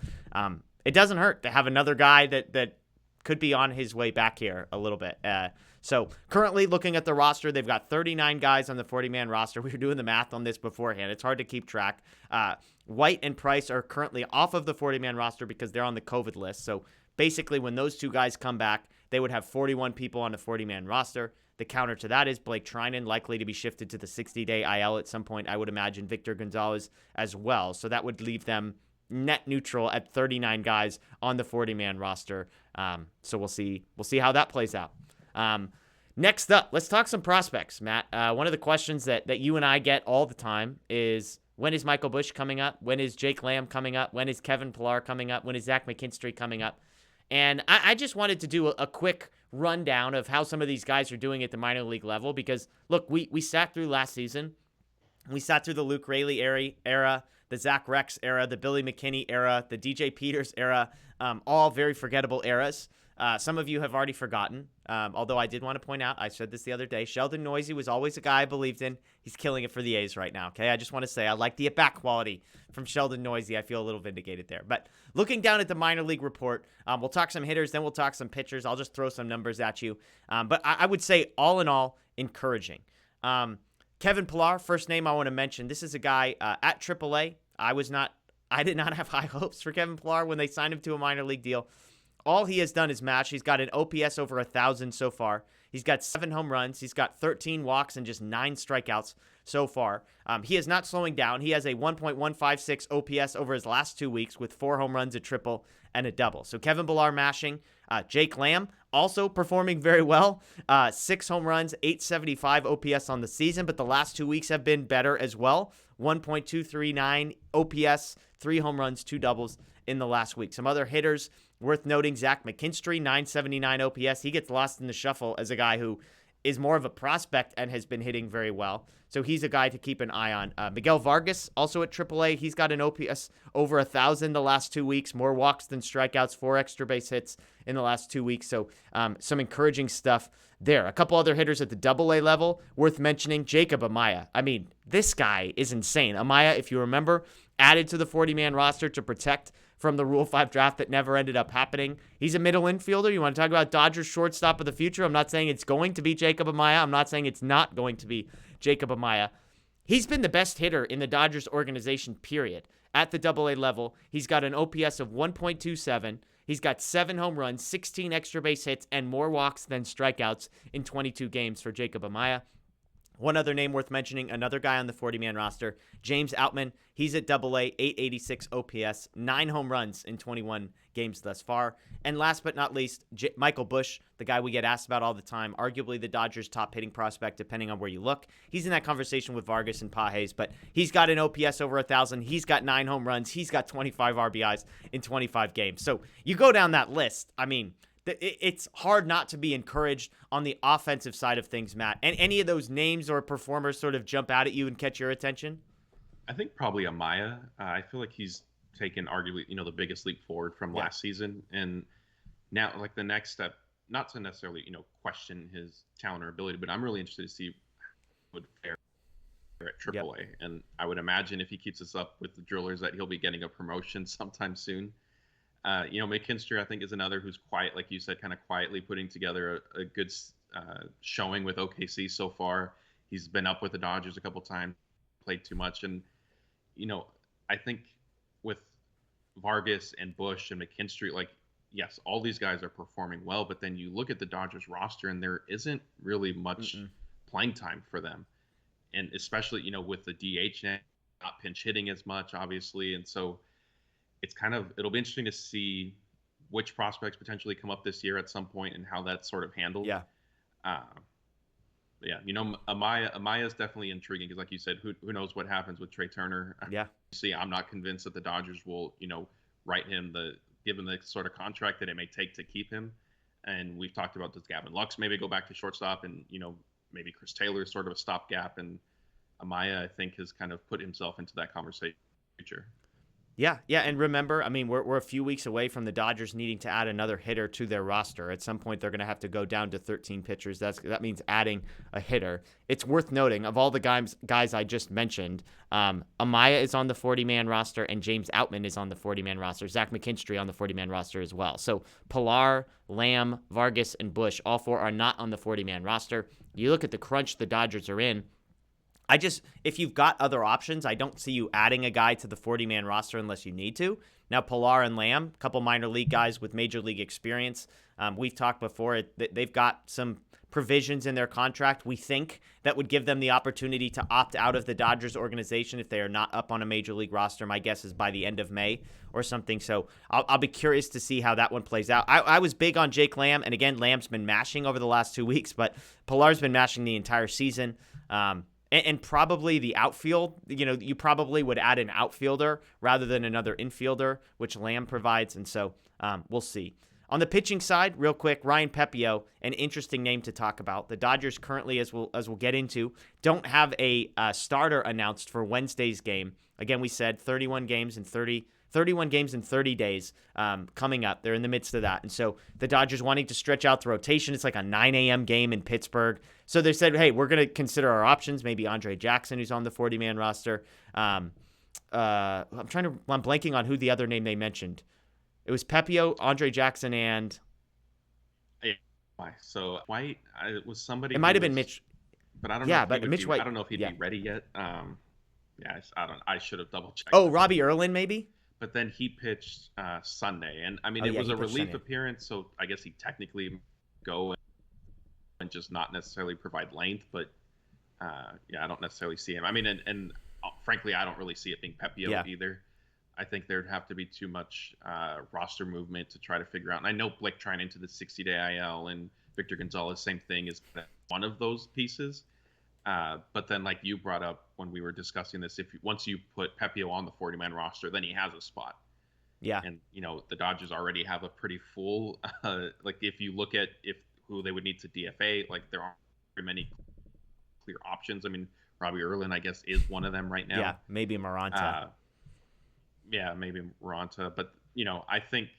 it doesn't hurt to have another guy that could be on his way back here a little bit. So currently looking at the roster, they've got 39 guys on the 40-man roster. We were doing the math on this beforehand. It's hard to keep track. White and Price are currently off of the 40-man roster because they're on the COVID list. So basically when those two guys come back, they would have 41 people on the 40-man roster. The counter to that is Blake Treinen, likely to be shifted to the 60-day IL at some point. I would imagine Victor González as well. So that would leave them net neutral at 39 guys on the 40-man roster. So we'll see how that plays out. Next up, let's talk some prospects, Matt. One of the questions that you and I get all the time is, when is Michael Busch coming up? When is Jake Lamb coming up? When is Kevin Pillar coming up? When is Zach McKinstry coming up? And I just wanted to do a quick rundown of how some of these guys are doing at the minor league level because, look, we sat through last season. We sat through the Luke Raley era, the Zach Rex era, the Billy McKinney era, the DJ Peters era, all very forgettable eras. Some of you have already forgotten, although I did want to point out, I said this the other day, Sheldon Neuse was always a guy I believed in. He's killing it for the A's right now, okay? I just want to say I like the at-bat quality from Sheldon Neuse. I feel a little vindicated there. But looking down at the minor league report, we'll talk some hitters, then we'll talk some pitchers. I'll just throw some numbers at you. But I would say, all in all, encouraging. Kevin Pillar, first name I want to mention. This is a guy at AAA. I did not have high hopes for Kevin Pillar when they signed him to a minor league deal. All he has done is match. He's got an OPS over 1,000 so far. He's got 7 home runs. He's got 13 walks and just 9 strikeouts so far. He is not slowing down. He has a 1.156 OPS over his last 2 weeks with 4 home runs, a triple, and a double. So Kevin Pillar mashing. Jake Lamb also performing very well. 6 home runs, 875 OPS on the season, but the last 2 weeks have been better as well. 1.239 OPS, 3 home runs, 2 doubles in the last week. Some other hitters worth noting, Zach McKinstry, 979 OPS. He gets lost in the shuffle as a guy who is more of a prospect and has been hitting very well. So he's a guy to keep an eye on. Miguel Vargas, also at AAA. He's got an OPS over 1,000 the last 2 weeks. More walks than strikeouts, 4 extra base hits in the last 2 weeks. So some encouraging stuff there. A couple other hitters at the AA level worth mentioning. Jacob Amaya. I mean, this guy is insane. Amaya, if you remember, added to the 40-man roster to protect from the Rule 5 draft that never ended up happening. He's a middle infielder. You want to talk about Dodgers shortstop of the future? I'm not saying it's going to be Jacob Amaya. I'm not saying it's not going to be Jacob Amaya. He's been the best hitter in the Dodgers organization, period. At the AA level, he's got an OPS of 1.27. He's got 7 home runs, 16 extra base hits, and more walks than strikeouts in 22 games for Jacob Amaya. One other name worth mentioning, another guy on the 40-man roster, James Outman. He's at AA, 886 OPS, 9 home runs in 21 games thus far. And last but not least, Michael Busch, the guy we get asked about all the time, arguably the Dodgers' top hitting prospect, depending on where you look. He's in that conversation with Vargas and Pages, but he's got an OPS over 1,000. He's got 9 home runs. He's got 25 RBIs in 25 games. So you go down that list, I mean, it's hard not to be encouraged on the offensive side of things, Matt. And any of those names or performers sort of jump out at you and catch your attention? I think probably Amaya. I feel like he's taken arguably, the biggest leap forward from last season. And now, like the next step, not to necessarily, question his talent or ability, but I'm really interested to see what would fare at Yep. AAA. And I would imagine if he keeps this up with the Drillers that he'll be getting a promotion sometime soon. McKinstry, I think, is another who's quiet, like you said, kind of quietly putting together a good showing with OKC so far. He's been up with the Dodgers a couple times, played too much. And, I think with Vargas and Bush and McKinstry, like, yes, all these guys are performing well, but then you look at the Dodgers roster and there isn't really much playing time for them. And especially, with the DH now, not pinch hitting as much, obviously. And so it'll be interesting to see which prospects potentially come up this year at some point and how that's sort of handled. Yeah. Amaya is definitely intriguing because, like you said, who knows what happens with Trea Turner? Yeah. See, I'm not convinced that the Dodgers will, give him the sort of contract that it may take to keep him. And we've talked about, does Gavin Lux maybe go back to shortstop, and maybe Chris Taylor is sort of a stopgap, and Amaya, I think, has kind of put himself into that conversation. Yeah, and remember, I mean, we're a few weeks away from the Dodgers needing to add another hitter to their roster. At some point, they're going to have to go down to 13 pitchers. That means adding a hitter. It's worth noting, of all the guys I just mentioned, Amaya is on the 40-man roster, and James Outman is on the 40-man roster. Zach McKinstry on the 40-man roster as well. So Pilar, Lamb, Vargas, and Bush, all four are not on the 40-man roster. You look at the crunch the Dodgers are in. If you've got other options, I don't see you adding a guy to the 40-man roster unless you need to. Now, Pilar and Lamb, a couple minor league guys with major league experience. We've talked before, they've got some provisions in their contract, we think, that would give them the opportunity to opt out of the Dodgers organization if they are not up on a major league roster. My guess is by the end of May or something. So I'll be curious to see how that one plays out. I was big on Jake Lamb, and again, Lamb's been mashing over the last 2 weeks, but Pilar's been mashing the entire season. And probably the outfield, you probably would add an outfielder rather than another infielder, which Lamb provides. And so we'll see. On the pitching side, real quick, Ryan Pepiot, an interesting name to talk about. The Dodgers currently, as we'll get into, don't have a starter announced for Wednesday's game. Again, we said 31 games in 30 days coming up. They're in the midst of that. And so the Dodgers wanting to stretch out the rotation. It's like a 9 a.m. game in Pittsburgh. So they said, hey, we're going to consider our options. Maybe Andre Jackson, who's on the 40-man roster. I'm blanking on who the other name they mentioned. It was Pepiot, Andre Jackson, and... So White, it was somebody... It might have been Mitch. But I don't know. But Mitch White. I don't know if he'd be ready yet. I should have double checked. Oh, Robbie Erlin, maybe? But then he pitched Sunday, and I mean, it was a relief appearance, so I guess he technically go and just not necessarily provide length, but I don't necessarily see him. I mean, and frankly, I don't really see it being Pepiot either. I think there'd have to be too much roster movement to try to figure out. And I know Blake Treinen into the 60-day IL, and Victor González, same thing, is one of those pieces. But then, like you brought up when we were discussing this, once you put Pepiot on the 40-man roster, then he has a spot. Yeah. And, the Dodgers already have a pretty full, like if you look at who they would need to DFA, like there aren't very many clear options. I mean, Robbie Erlin, I guess, is one of them right now. Yeah, maybe Maranta. Maybe Maranta. But, I think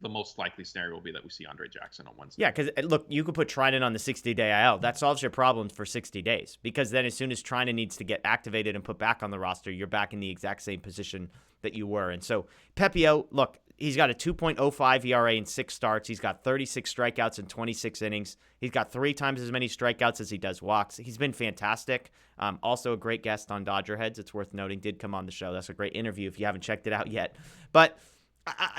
the most likely scenario will be that we see Andre Jackson on Wednesday. Yeah, because, look, you could put Treinen on the 60-day IL. That solves your problems for 60 days. Because then as soon as Treinen needs to get activated and put back on the roster, you're back in the exact same position that you were. And so Pepiot, look, he's got a 2.05 ERA in 6 starts. He's got 36 strikeouts in 26 innings. He's got 3 times as many strikeouts as he does walks. He's been fantastic. Also a great guest on DodgerHeads. It's worth noting. Did come on the show. That's a great interview if you haven't checked it out yet. But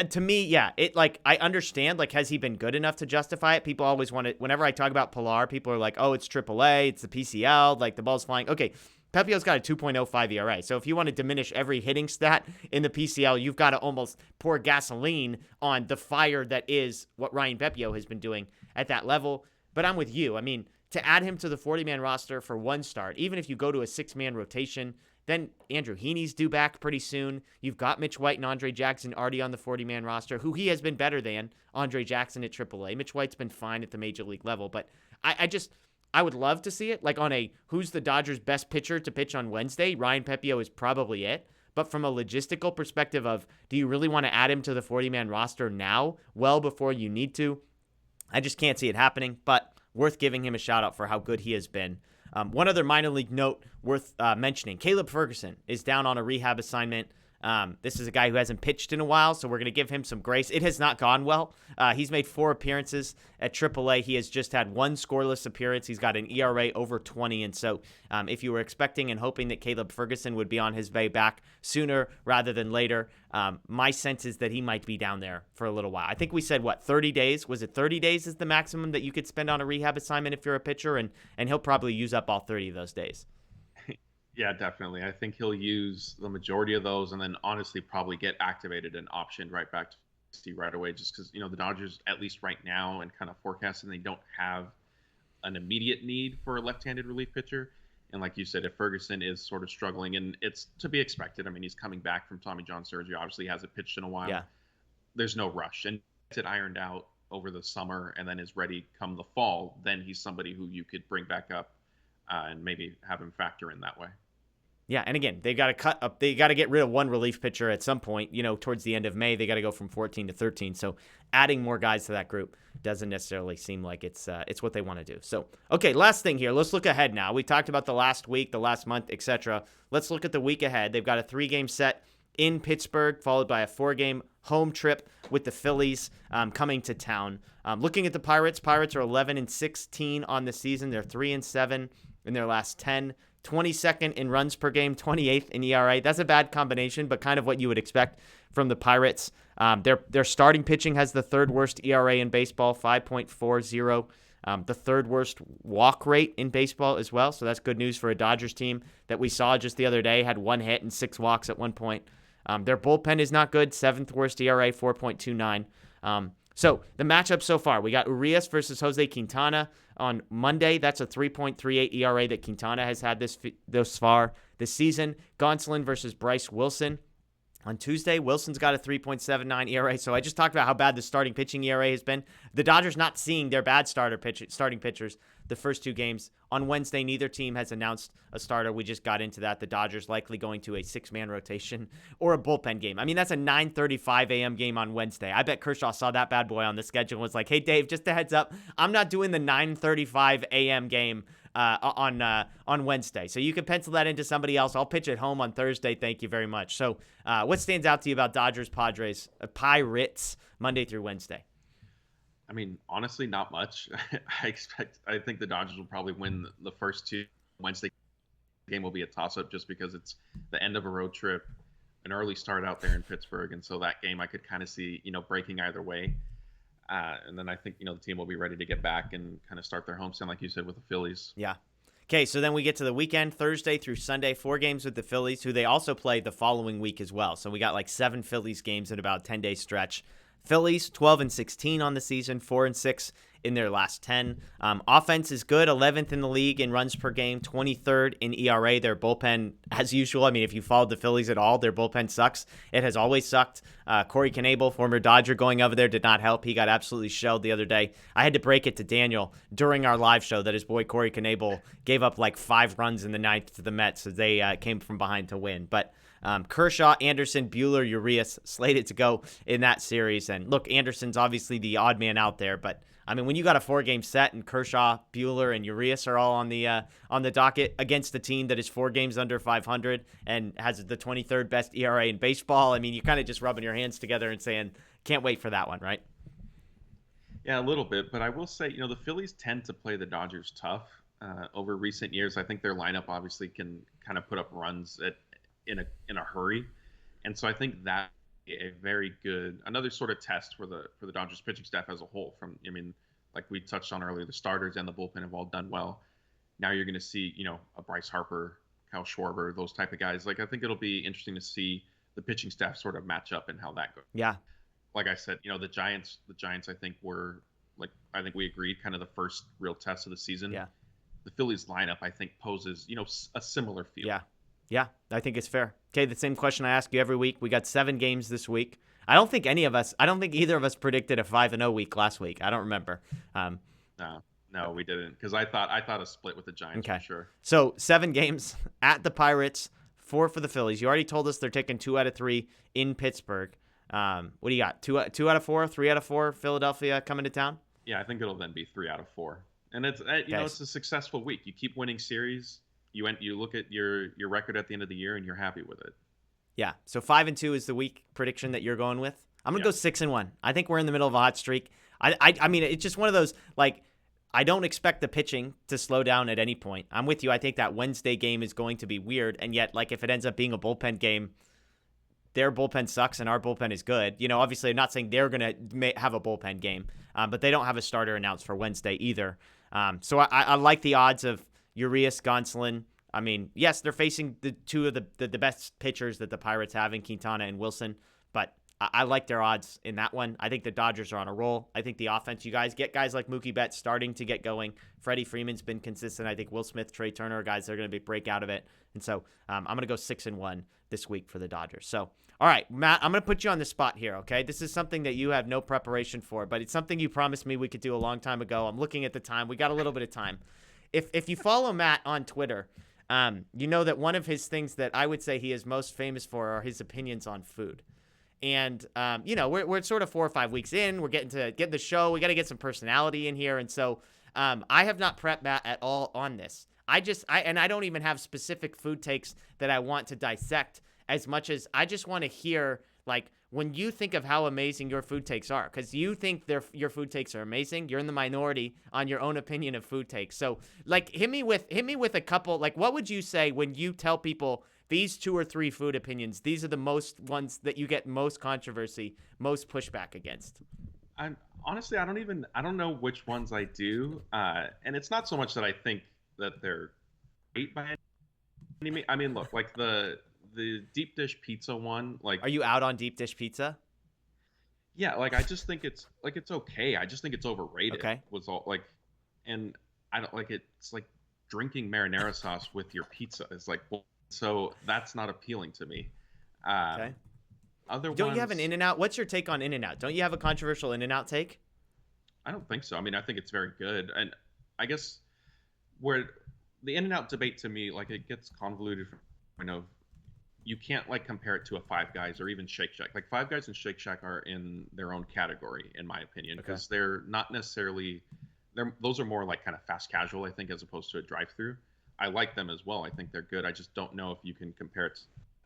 to me, I understand, has he been good enough to justify it? People always want to, whenever I talk about Pilar, people are like, oh, it's AAA, it's the PCL, the ball's flying. Okay, Pepiot's got a 2.05 ERA. So if you want to diminish every hitting stat in the PCL, you've got to almost pour gasoline on the fire that is what Ryan Pepiot has been doing at that level. But I'm with you. I mean, to add him to the 40-man roster for one start, even if you go to a 6-man rotation, then Andrew Heaney's due back pretty soon. You've got Mitch White and Andre Jackson already on the 40-man roster, who he has been better than Andre Jackson at AAA. Mitch White's been fine at the major league level, but I would love to see it. On a who's the Dodgers' best pitcher to pitch on Wednesday, Ryan Pepiot is probably it. But from a logistical perspective of, do you really want to add him to the 40-man roster now, well before you need to? I just can't see it happening, but worth giving him a shout out for how good he has been. One other minor league note worth mentioning, Caleb Ferguson is down on a rehab assignment. This is a guy who hasn't pitched in a while, so we're going to give him some grace. It has not gone well. He's made 4 appearances at AAA. He has just had 1 scoreless appearance. He's got an ERA over 20, and so if you were expecting and hoping that Caleb Ferguson would be on his way back sooner rather than later, my sense is that he might be down there for a little while. I think we said, 30 days? Was it 30 days is the maximum that you could spend on a rehab assignment if you're a pitcher, and he'll probably use up all 30 of those days. Yeah, definitely. I think he'll use the majority of those and then honestly probably get activated and optioned right back to Steve right away just because, the Dodgers, at least right now and kind of forecasting, they don't have an immediate need for a left-handed relief pitcher. And like you said, if Ferguson is sort of struggling, and it's to be expected. I mean, he's coming back from Tommy John surgery. Obviously, he hasn't pitched in a while. Yeah. There's no rush. And gets it ironed out over the summer and then is ready come the fall, then he's somebody who you could bring back up and maybe have him factor in that way. Yeah, and again, they got to cut up. They got to get rid of one relief pitcher at some point. Towards the end of May, they got to go from 14 to 13. So adding more guys to that group doesn't necessarily seem like it's what they want to do. So, okay, last thing here. Let's look ahead now. We talked about the last week, the last month, etc. Let's look at the week ahead. They've got a 3-game set in Pittsburgh, followed by a 4-game home trip with the Phillies coming to town. Looking at the Pirates are 11-16 on the season. They're 3-7 in their last 10. 22nd in runs per game, 28th in ERA. That's a bad combination, but kind of what you would expect from the Pirates. Their starting pitching has the 3rd worst ERA in baseball, 5.40. The 3rd worst walk rate in baseball as well. So that's good news for a Dodgers team that we saw just the other day, had 1 hit and 6 walks at one point. Their bullpen is not good, 7th worst ERA, 4.29. So the matchup so far, we got Urias versus Jose Quintana on Monday. That's a 3.38 ERA that Quintana has had this far this season. Gonsolin versus Bryce Wilson on Tuesday. Wilson's got a 3.79 ERA. So I just talked about how bad the starting pitching ERA has been. The Dodgers not seeing their bad starting pitchers the first 2 games. On Wednesday, neither team has announced a starter. We just got into that. The Dodgers likely going to a 6-man rotation or a bullpen game. I mean, that's a 9:35 a.m. game on Wednesday. I bet Kershaw saw that bad boy on the schedule and was like, hey, Dave, just a heads up, I'm not doing the 9:35 a.m. game on Wednesday. So you can pencil that into somebody else. I'll pitch at home on Thursday. Thank you very much. So what stands out to you about Dodgers, Pirates, Monday through Wednesday? I mean, honestly, not much. I think the Dodgers will probably win the first 2. Wednesday game will be a toss-up just because it's the end of a road trip, an early start out there in Pittsburgh. And so that game I could kind of see, breaking either way. And then I think, the team will be ready to get back and kind of start their homestand, like you said, with the Phillies. Yeah. Okay, so then we get to the weekend, Thursday through Sunday, 4 games with the Phillies, who they also play the following week as well. So we got like 7 Phillies games in about a 10-day stretch. Phillies 12-16 on the season, 4-6 in their last 10. Offense is good, 11th in the league in runs per game, 23rd in ERA. Their bullpen, as usual, I mean, if you followed the Phillies at all, their bullpen sucks. It has always sucked. Corey Knebel, former Dodger, going over there did not help. He got absolutely shelled the other day. I had to break it to Daniel during our live show that his boy Corey Knebel gave up like 5 runs in the 9th to the Mets as they came from behind to win. But Kershaw, Anderson, Buehler, Urias slated to go in that series. And look, Anderson's obviously the odd man out there, but I mean, when you got a 4-game set and Kershaw, Buehler, and Urias are all on the docket against a team that is 4 games under 500 and has the 23rd best ERA in baseball, I mean, you're kind of just rubbing your hands together and saying, can't wait for that one, right? Yeah, a little bit, but I will say, the Phillies tend to play the Dodgers tough over recent years. I think their lineup obviously can kind of put up runs in a hurry, and so I think that a very good another sort of test for the Dodgers pitching staff as a whole. Like we touched on earlier, the starters and the bullpen have all done well. Now you're going to see a Bryce Harper, Kyle Schwarber, those type of guys. Like I think it'll be interesting to see the pitching staff sort of match up and how that goes. Yeah. Like I said, the Giants I think I think we agreed kind of the first real test of the season. Yeah. The Phillies lineup I think poses a similar feel. Yeah, I think it's fair. Okay, the same question I ask you every week. We got 7 games this week. I don't think either of us predicted a 5-0 week last week. I don't remember. No, we didn't, because I thought a split with the Giants for sure. So 7 games at the Pirates, 4 for the Phillies. You already told us they're taking 2 out of 3 in Pittsburgh. What do you got? 2 out of 4, 3 out of 4, Philadelphia coming to town? Yeah, I think it'll then be 3 out of 4. And it's it's a successful week. You keep winning series. You look at your record at the end of the year, and you're happy with it. Yeah. So 5-2 is the week prediction that you're going with. I'm gonna go 6-1. I think we're in the middle of a hot streak. I mean, it's just one of those, like, I don't expect the pitching to slow down at any point. I'm with you. I think that Wednesday game is going to be weird, and yet, like, if it ends up being a bullpen game, their bullpen sucks and our bullpen is good. Obviously, I'm not saying they're gonna have a bullpen game, but they don't have a starter announced for Wednesday either. So I like the odds of Urias, Gonsolin. I mean, yes, they're facing the two of the best pitchers that the Pirates have in Quintana and Wilson, but I like their odds in that one. I think the Dodgers are on a roll. I think the offense, you guys get guys like Mookie Betts starting to get going. Freddie Freeman's been consistent. I think Will Smith, Trea Turner are guys that are going to break out of it. And so I'm going to go 6-1 this week for the Dodgers. So, all right, Matt, I'm going to put you on the spot here, okay? This is something that you have no preparation for, but it's something you promised me we could do a long time ago. I'm looking at the time. We got a little bit of time. If you follow Matt on Twitter, you know that one of his things that I would say he is most famous for are his opinions on food. And, we're sort of 4 or 5 weeks in. We're getting the show. We got to get some personality in here. And so I have not prepped Matt at all on this. I don't even have specific food takes that I want to dissect as much as I just want to hear, like, when you think of how amazing your food takes are, because you think your food takes are amazing. You're in the minority on your own opinion of food takes. So, like, hit me with a couple. Like, what would you say when you tell people these 2 or 3 food opinions? These are the most ones that you get most controversy, most pushback against. Honestly, I don't know which ones I do. And it's not so much that I think that they're great by any means. I mean, look, like the deep dish pizza one, like, are you out on deep dish pizza? Yeah, like, I just think it's okay. I just think it's overrated. Okay. Was all, like, and I don't like it. It's like drinking marinara sauce with your pizza. It's like, well, so that's not appealing to me. Okay. Don't you have an In-N-Out? What's your take on In-N-Out? Don't you have a controversial In-N-Out take? I don't think so. I mean, I think it's very good. And I guess where the In-N-Out debate to me, like, it gets convoluted from the point of you can't, like, compare it to a Five Guys or even Shake Shack. Like, Five Guys and Shake Shack are in their own category, in my opinion, because they're not necessarily those are more like kind of fast casual, I think, as opposed to a drive-through. I like them as well. I think they're good. I just don't know if you can compare it.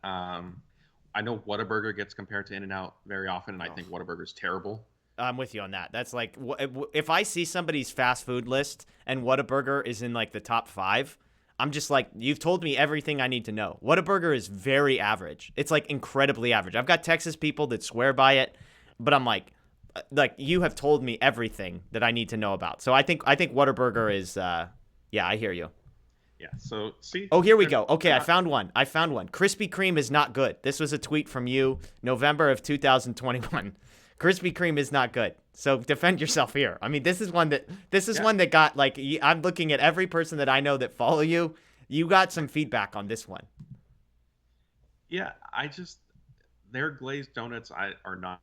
I know Whataburger gets compared to In-N-Out very often, and I think Whataburger's terrible. I'm with you on that. That's like, if I see somebody's fast food list and Whataburger is in, like, the top 5, I'm just like, you've told me everything I need to know. Whataburger is very average. It's, like, incredibly average. I've got Texas people that swear by it, but I'm like you have told me everything that I need to know about. So I think Whataburger is, I hear you. Yeah, so see. Oh, here we go. Okay, I found one. Krispy Kreme is not good. This was a tweet from you, November of 2021. Krispy Kreme is not good. So defend yourself here. I mean, this is one that got, like, I'm looking at every person that I know that follow you. You got some feedback on this one. Yeah, their glazed donuts are not.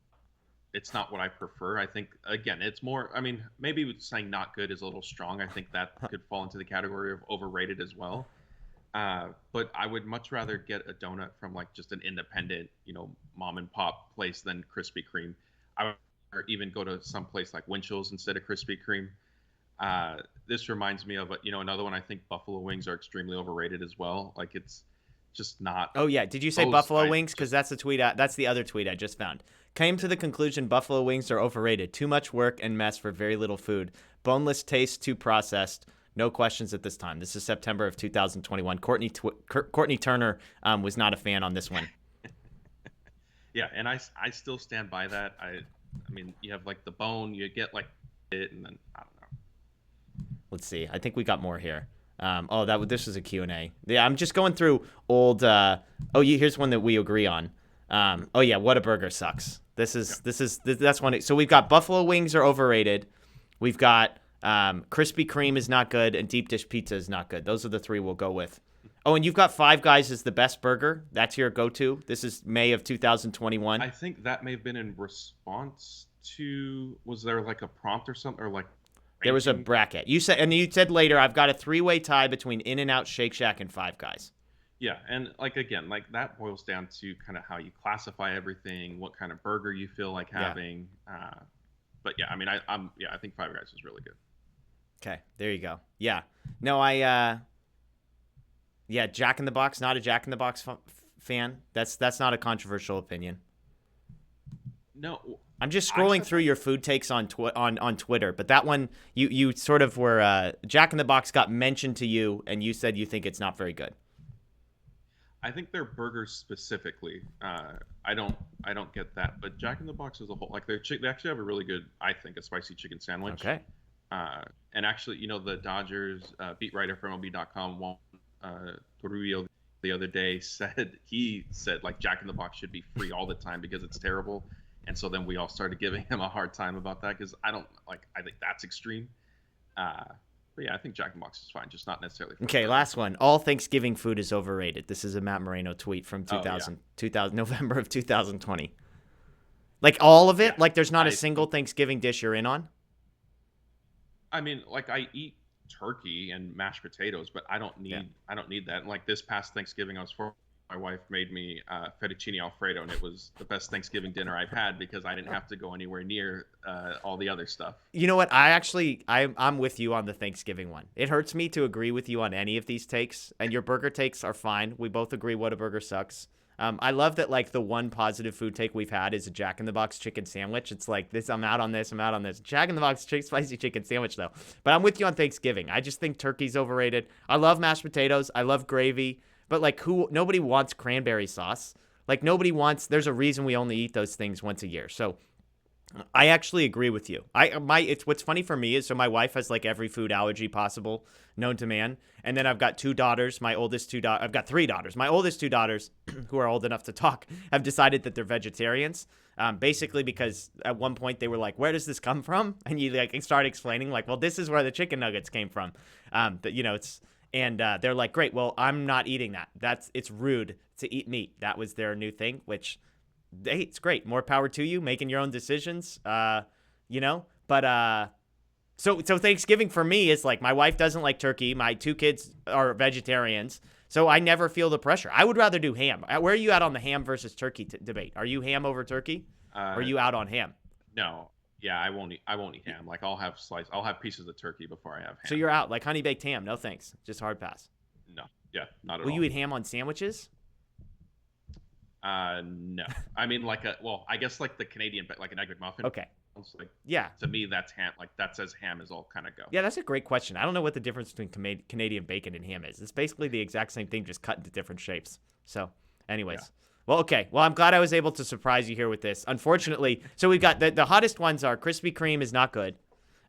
It's not what I prefer. I think, again, it's more, I mean, maybe saying not good is a little strong. I think that could fall into the category of overrated as well. But I would much rather get a donut from, like, just an independent, mom and pop place than Krispy Kreme. I would even go to some place like Winchell's instead of Krispy Kreme. This reminds me of, another one. I think buffalo wings are extremely overrated as well. Like, it's just not. Oh, yeah. Did you say buffalo wings? Because that's the other tweet I just found. Came to the conclusion buffalo wings are overrated. Too much work and mess for very little food. Boneless taste, too processed. No questions at this time. This is September of 2021. Courtney Turner was not a fan on this one. Yeah, and I still stand by that. I mean, you have, like, the bone, you get, like, it, and then I don't know. Let's see. I think we got more here. This was a Q&A. Yeah, I'm just going through old. Here's one that we agree on. Whataburger sucks. That's one. So we've got buffalo wings are overrated. We've got Krispy Kreme is not good, and deep dish pizza is not good. Those are the 3 we'll go with. Oh, and you've got Five Guys as the best burger. That's your go-to. This is May of 2021. I think that may have been in response to, was there, like, a prompt or something, or, like, there was a bracket. You said later, I've got a 3-way tie between In-N-Out, Shake Shack, and Five Guys. Yeah, and like again, like that boils down to kind of how you classify everything, what kind of burger you feel like Yeah. having. But yeah, I mean, I think Five Guys is really good. Okay, there you go. Yeah. No, yeah, Jack in the Box, not a Jack in the Box fan. That's not a controversial opinion. No, I'm just I scrolling said through that. your food takes on on Twitter, but that one you sort of were Jack in the Box got mentioned to you, and you said you think it's not very good. I think their burgers specifically. I don't get that, but Jack in the Box as a whole, like they actually have a really good, I think, a spicy chicken sandwich. Okay. And actually, the Dodgers beat writer for MLB.com, Juan Toribio, the other day he said like Jack in the Box should be free all the time because it's terrible. And so then we all started giving him a hard time about that because I think that's extreme. But yeah, I think Jack in the Box is fine, just not necessarily. Okay, last one. All Thanksgiving food is overrated. This is a Matt Moreno tweet from 2000 November of 2020. Like all of it? Yeah, Like there's not a single Thanksgiving dish you're in on? I mean, like I eat turkey and mashed potatoes, but I don't need that. And like this past Thanksgiving, my wife made me fettuccine alfredo, and it was the best Thanksgiving dinner I've had because I didn't have to go anywhere near all the other stuff. You know what? I'm with you on the Thanksgiving one. It hurts me to agree with you on any of these takes, and your burger takes are fine. We both agree what a burger sucks. I love that like the one positive food take we've had is a Jack in the Box chicken sandwich. It's like this, I'm out on this. Jack in the Box spicy chicken sandwich though. But I'm with you on Thanksgiving. I just think turkey's overrated. I love mashed potatoes. I love gravy. But like nobody wants cranberry sauce. Like nobody wants, there's a reason we only eat those things once a year. So I actually agree with you. It's what's funny for me is so my wife has like every food allergy possible known to man, and then I've got two daughters. I've got three daughters. My oldest two daughters, who are old enough to talk, have decided that they're vegetarians. Basically because at one point they were like, "Where does this come from?" And you like start explaining like, "Well, this is where the chicken nuggets came from." They're like, "Great. Well, I'm not eating that. It's rude to eat meat." That was their new thing, which. Hey, it's great. More power to you, making your own decisions. But so Thanksgiving for me is like my wife doesn't like turkey. My two kids are vegetarians, so I never feel the pressure. I would rather do ham. Where are you at on the ham versus turkey debate? Are you ham over turkey? Or are you out on ham? No, yeah, I won't eat ham. Like I'll have pieces of turkey before I have ham. So you're out, like honey baked ham. No thanks, just hard pass. No, yeah, not at all. Will you eat ham on sandwiches? No. I mean, I guess like the Canadian, like an egg McMuffin. Okay. It's like, yeah. To me, that's ham. Like that says ham is all kind of go. Yeah, that's a great question. I don't know what the difference between Canadian bacon and ham is. It's basically the exact same thing, just cut into different shapes. So, anyways. Yeah. Well, okay. Well, I'm glad I was able to surprise you here with this. Unfortunately, so we've got the hottest ones are Krispy Kreme is not good.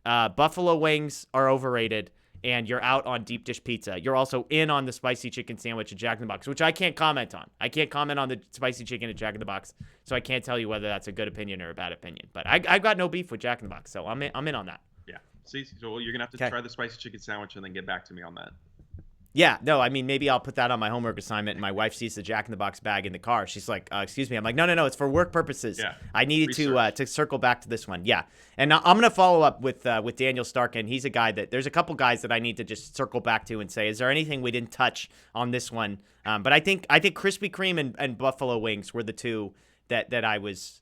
Buffalo wings are overrated. And you're out on deep dish pizza. You're also in on the spicy chicken sandwich at Jack in the Box, which I can't comment on. I can't comment on the spicy chicken at Jack in the Box, so I can't tell you whether that's a good opinion or a bad opinion. But I've got no beef with Jack in the Box, so I'm in on that. Yeah. See, so you're gonna have to try the spicy chicken sandwich and then get back to me on that. Yeah, no, I mean, maybe I'll put that on my homework assignment, and my wife sees the Jack in the Box bag in the car. She's like, excuse me. I'm like, no, it's for work purposes. Yeah. I needed to circle back to this one. Yeah, and I'm going to follow up with Daniel Starkin. He's a guy there's a couple guys that I need to just circle back to and say, is there anything we didn't touch on this one? But I think Krispy Kreme and Buffalo wings were the two that I was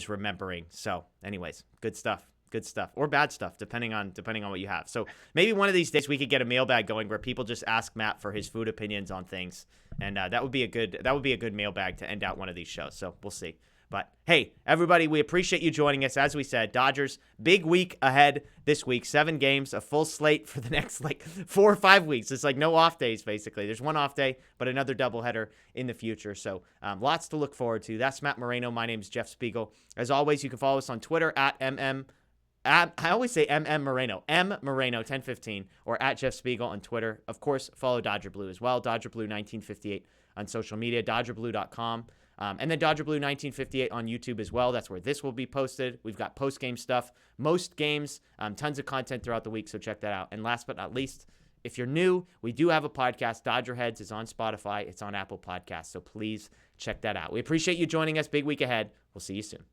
remembering. So anyways, good stuff. Good stuff or bad stuff, depending on what you have. So maybe one of these days we could get a mailbag going where people just ask Matt for his food opinions on things, and that would be a good mailbag to end out one of these shows. So we'll see. But hey, everybody, we appreciate you joining us. As we said, Dodgers big week ahead this week. 7 games, a full slate for the next 4 or 5 weeks. It's like no off days basically. There's one off day, but another doubleheader in the future. So lots to look forward to. That's Matt Moreno. My name is Jeff Spiegel. As always, you can follow us on Twitter at I always say Moreno, Moreno1015, or at Jeff Spiegel on Twitter. Of course, follow Dodger Blue as well, Dodger Blue 1958 on social media, DodgerBlue.com, and then Dodger Blue 1958 on YouTube as well. That's where this will be posted. We've got post-game stuff, most games, tons of content throughout the week, so check that out. And last but not least, if you're new, we do have a podcast. DodgerHeads is on Spotify. It's on Apple Podcasts, so please check that out. We appreciate you joining us. Big week ahead. We'll see you soon.